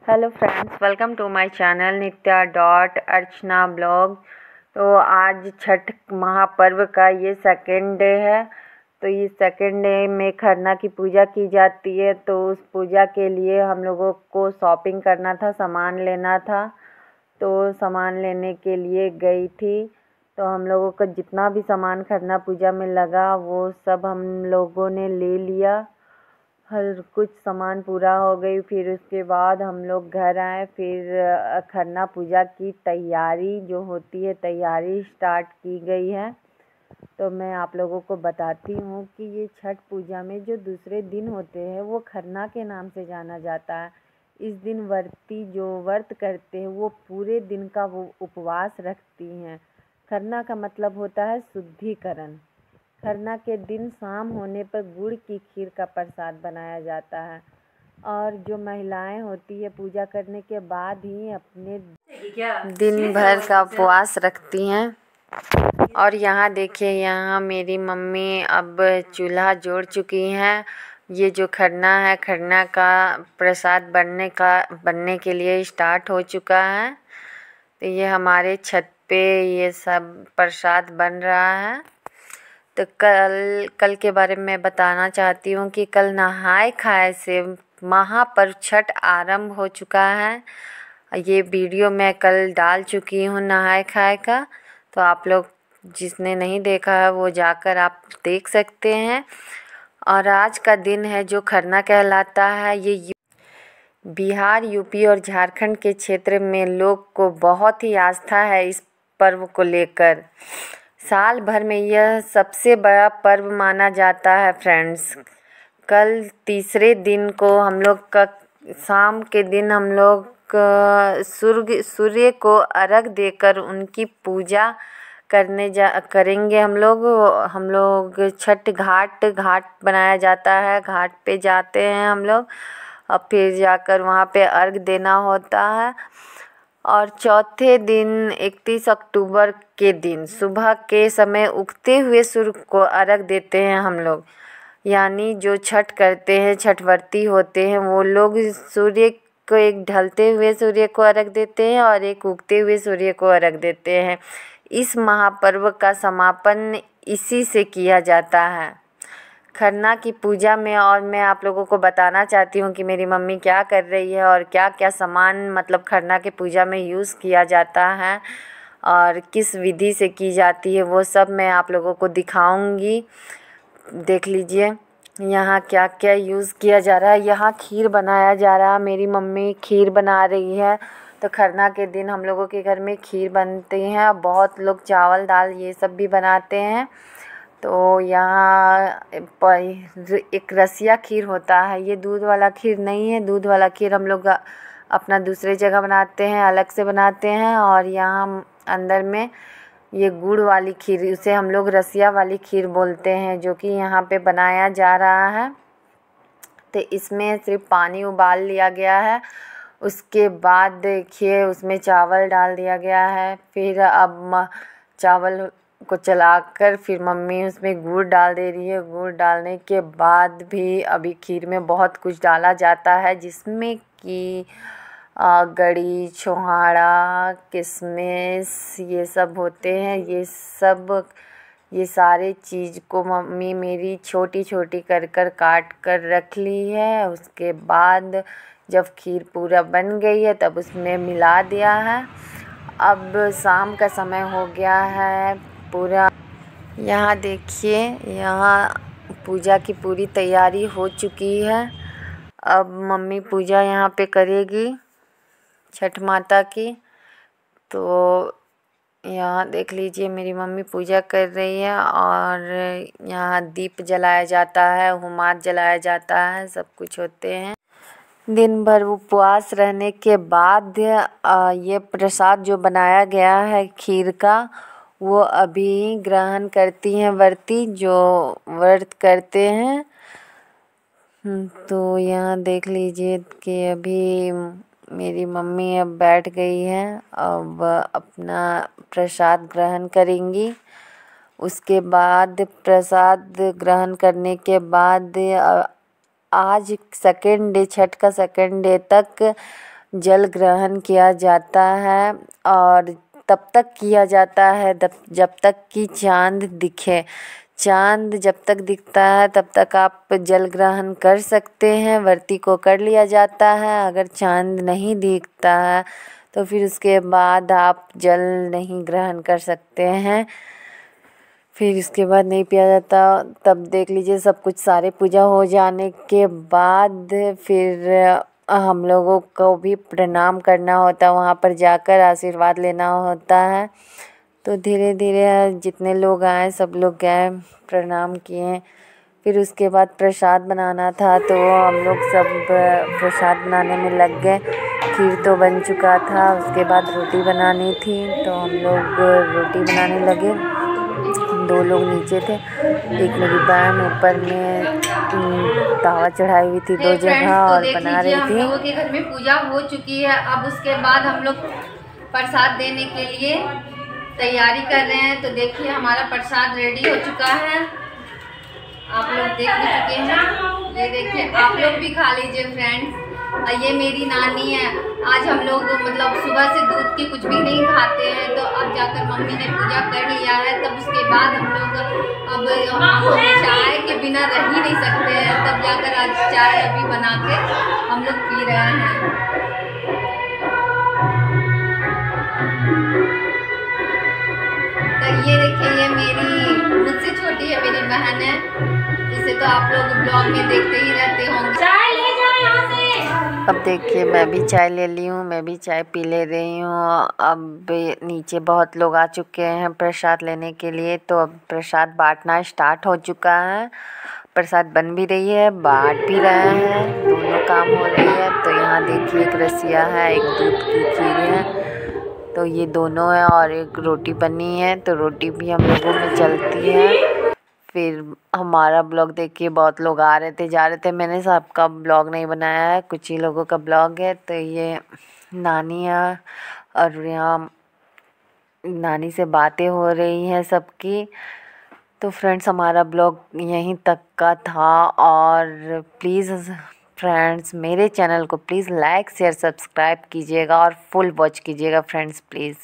Hello friends, welcome to my channel Nitya dot Archana blog. तो आज छठ महापर्व का ये सेकेंड डे है। तो ये सेकेंड डे में खरना की पूजा की जाती है। तो उस पूजा के लिए हम लोगों को शॉपिंग करना था, सामान लेना था। तो सामान लेने के लिए गई थी। तो हम लोगों का जितना भी सामान खरना पूजा में लगा वो सब हम लोगों ने ले लिया। हर कुछ सामान पूरा हो गई। फिर उसके बाद हम लोग घर आए। फिर खरना पूजा की तैयारी जो होती है, तैयारी स्टार्ट की गई है। तो मैं आप लोगों को बताती हूँ कि ये छठ पूजा में जो दूसरे दिन होते हैं वो खरना के नाम से जाना जाता है। इस दिन व्रती जो व्रत करते हैं वो पूरे दिन का वो उपवास रखती हैं। खरना का मतलब होता है शुद्धिकरण। खरना के दिन शाम होने पर गुड़ की खीर का प्रसाद बनाया जाता है। और जो महिलाएं होती है पूजा करने के बाद ही अपने दिन भर का उपवास रखती हैं। और यहाँ देखिए, यहाँ मेरी मम्मी अब चूल्हा जोड़ चुकी हैं। ये जो खरना है, खरना का प्रसाद बनने के लिए स्टार्ट हो चुका है। तो ये हमारे छत पे ये सब प्रसाद बन रहा है। तो कल के बारे में बताना चाहती हूँ कि कल नहाए खाए से महापर्व छठ आरंभ हो चुका है। ये वीडियो मैं कल डाल चुकी हूँ नहाए खाए का। तो आप लोग जिसने नहीं देखा है वो जाकर आप देख सकते हैं। और आज का दिन है जो खरना कहलाता है। ये बिहार, यूपी और झारखंड के क्षेत्र में लोग को बहुत ही आस्था है इस पर्व को लेकर। साल भर में यह सबसे बड़ा पर्व माना जाता है फ्रेंड्स। कल तीसरे दिन को हम लोग का शाम के दिन हम लोग सूर्य को अर्घ देकर उनकी पूजा करेंगे। हम लोग छठ घाट बनाया जाता है, घाट पे जाते हैं हम लोग। और फिर जाकर वहाँ पे अर्घ देना होता है। और चौथे दिन 31 अक्टूबर के दिन सुबह के समय उगते हुए सूर्य को अर्घ देते हैं हम लोग। यानी जो छठ करते हैं, छठ व्रती होते हैं, वो लोग सूर्य को एक ढलते हुए सूर्य को अर्घ देते हैं और एक उगते हुए सूर्य को अर्घ देते हैं। इस महापर्व का समापन इसी से किया जाता है खरना की पूजा में। और मैं आप लोगों को बताना चाहती हूँ कि मेरी मम्मी क्या कर रही है और क्या क्या सामान मतलब खरना की पूजा में यूज़ किया जाता है और किस विधि से की जाती है, वो सब मैं आप लोगों को दिखाऊंगी। देख लीजिए यहाँ क्या क्या यूज़ किया जा रहा है। यहाँ खीर बनाया जा रहा है, मेरी मम्मी खीर बना रही है। तो खरना के दिन हम लोगों के घर में खीर बनती हैं। बहुत लोग चावल दाल ये सब भी बनाते हैं। तो यहाँ एक रसिया खीर होता है। ये दूध वाला खीर नहीं है। दूध वाला खीर हम लोग अपना दूसरे जगह बनाते हैं, अलग से बनाते हैं। और यहाँ अंदर में ये गुड़ वाली खीर, उसे हम लोग रसिया वाली खीर बोलते हैं, जो कि यहाँ पे बनाया जा रहा है। तो इसमें सिर्फ पानी उबाल लिया गया है। उसके बाद देखिए उसमें चावल डाल दिया गया है। फिर अब चावल को चलाकर फिर मम्मी उसमें गुड़ डाल दे रही है। गुड़ डालने के बाद भी अभी खीर में बहुत कुछ डाला जाता है, जिसमें कि गड़ी, छोहाड़ा, किशमिश ये सब होते हैं। ये सारे चीज़ को मम्मी मेरी छोटी छोटी कर काट कर रख ली है। उसके बाद जब खीर पूरा बन गई है तब उसमें मिला दिया है। अब शाम का समय हो गया है पूरा। यहाँ देखिए, यहाँ पूजा की पूरी तैयारी हो चुकी है। अब मम्मी पूजा यहाँ पे करेगी छठ माता की। तो यहाँ देख लीजिए मेरी मम्मी पूजा कर रही है। और यहाँ दीप जलाया जाता है, हुमाद जलाया जाता है, सब कुछ होते हैं। दिन भर उपवास रहने के बाद ये प्रसाद जो बनाया गया है खीर का, वो अभी ग्रहण करती हैं व्रती जो व्रत करते हैं। तो यहाँ देख लीजिए कि अभी मेरी मम्मी अब बैठ गई है, अब अपना प्रसाद ग्रहण करेंगी। उसके बाद प्रसाद ग्रहण करने के बाद आज सेकेंड डे, छठ का सेकेंड डे तक जल ग्रहण किया जाता है और तब तक किया जाता है जब तक कि चाँद दिखे। चाँद जब तक दिखता है तब तक आप जल ग्रहण कर सकते हैं, व्रती को कर लिया जाता है। अगर चाँद नहीं दिखता है तो फिर उसके बाद आप जल नहीं ग्रहण कर सकते हैं, फिर इसके बाद नहीं पिया जाता। तब देख लीजिए सब कुछ सारे पूजा हो जाने के बाद फिर हम लोगों को भी प्रणाम करना होता है, वहाँ पर जाकर आशीर्वाद लेना होता है। तो धीरे धीरे जितने लोग आए सब लोग गए, प्रणाम किए। फिर उसके बाद प्रसाद बनाना था तो हम लोग सब प्रसाद बनाने में लग गए। खीर तो बन चुका था, उसके बाद रोटी बनानी थी तो हम लोग रोटी बनाने लगे। 2 लोग नीचे थे, एक मेरी बहन ऊपर में तावा चढ़ाई हुई थी 2 जगह और बना रही थी। हम लोगों के घर में पूजा हो चुकी है। अब उसके बाद हम लोग प्रसाद देने के लिए तैयारी कर रहे हैं। तो देखिए हमारा प्रसाद रेडी हो चुका है, आप लोग देख भी चुके हैं। ये देखिए आप लोग भी खा लीजिए फ्रेंड्स। ये मेरी नानी है। आज हम लोग मतलब सुबह से दूध की कुछ भी नहीं खाते हैं, तो अब जाकर मम्मी ने पूजा कर लिया है। तब उसके बाद हम लोग अब चाय के बिना रह ही नहीं सकते हैं, तब जाकर आज चाय अभी बना के हम लोग पी रहे हैं। तो ये देखिए ये मेरी मुझसे छोटी है मेरी बहन है, इसे तो आप लोग ब्लॉग में देखते ही रहते होंगे। चाय ले जाओ यहाँ से। अब देखिए मैं भी चाय ले ली हूँ, मैं भी चाय पी ले रही हूँ। अब नीचे बहुत लोग आ चुके हैं प्रसाद लेने के लिए, तो अब प्रसाद बांटना स्टार्ट हो चुका है। प्रसाद बन भी रही है, बांट भी रहे हैं, दोनों काम हो रही है। तो यहाँ देखिए एक रसिया है, एक दूध की खीर है, तो ये दोनों है और एक रोटी बनी है, तो रोटी भी हम लोगों में चलती है। फिर हमारा ब्लॉग देखिए बहुत लोग आ रहे थे जा रहे थे, मैंने सबका ब्लॉग नहीं बनाया है, कुछ ही लोगों का ब्लॉग है। तो ये नानी है और यहाँ नानी से बातें हो रही हैं सबकी। तो फ्रेंड्स हमारा ब्लॉग यहीं तक का था, और प्लीज़ फ्रेंड्स मेरे चैनल को प्लीज़ लाइक शेयर सब्सक्राइब कीजिएगा और फुल वॉच कीजिएगा फ्रेंड्स प्लीज़।